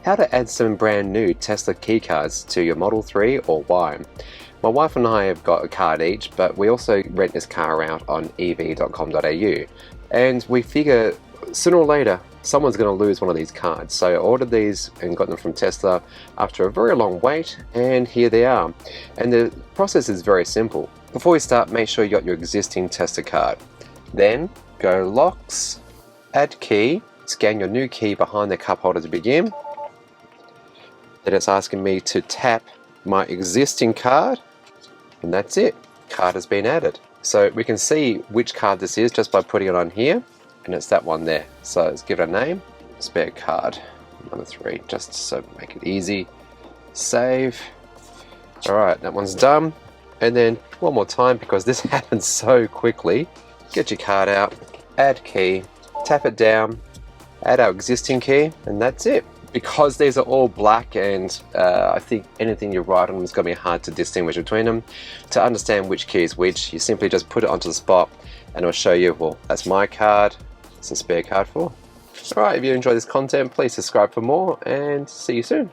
How to add some brand new Tesla keycards to your Model 3 or Y. My wife and I have got a card each, but we also rent this car out on ev.com.au, and we figure sooner or later someone's going to lose one of these cards. So I ordered these and got them from Tesla after a very long wait, and here they are. And the process is very simple. Before we start, make sure you got your existing Tesla card. Then go Locks, Add Key, scan your new key behind the cup holder to begin. Then it's asking me to tap my existing card, and that's it. Card has been added. So we can see which card this is just by putting it on here, and it's that one there. So let's give it a name, spare card number 3, just so make it easy. Save. Alright, that one's done. And then one more time, because this happens so quickly. Get your card out, add key, tap it down, add our existing key, and that's it. Because these are all black, and I think anything you write on them is going to be hard to distinguish between them. To understand which key is which, you simply just put it onto the spot and it'll show you, well, that's my card, it's a spare card for. Alright, if you enjoy this content, please subscribe for more, and see you soon.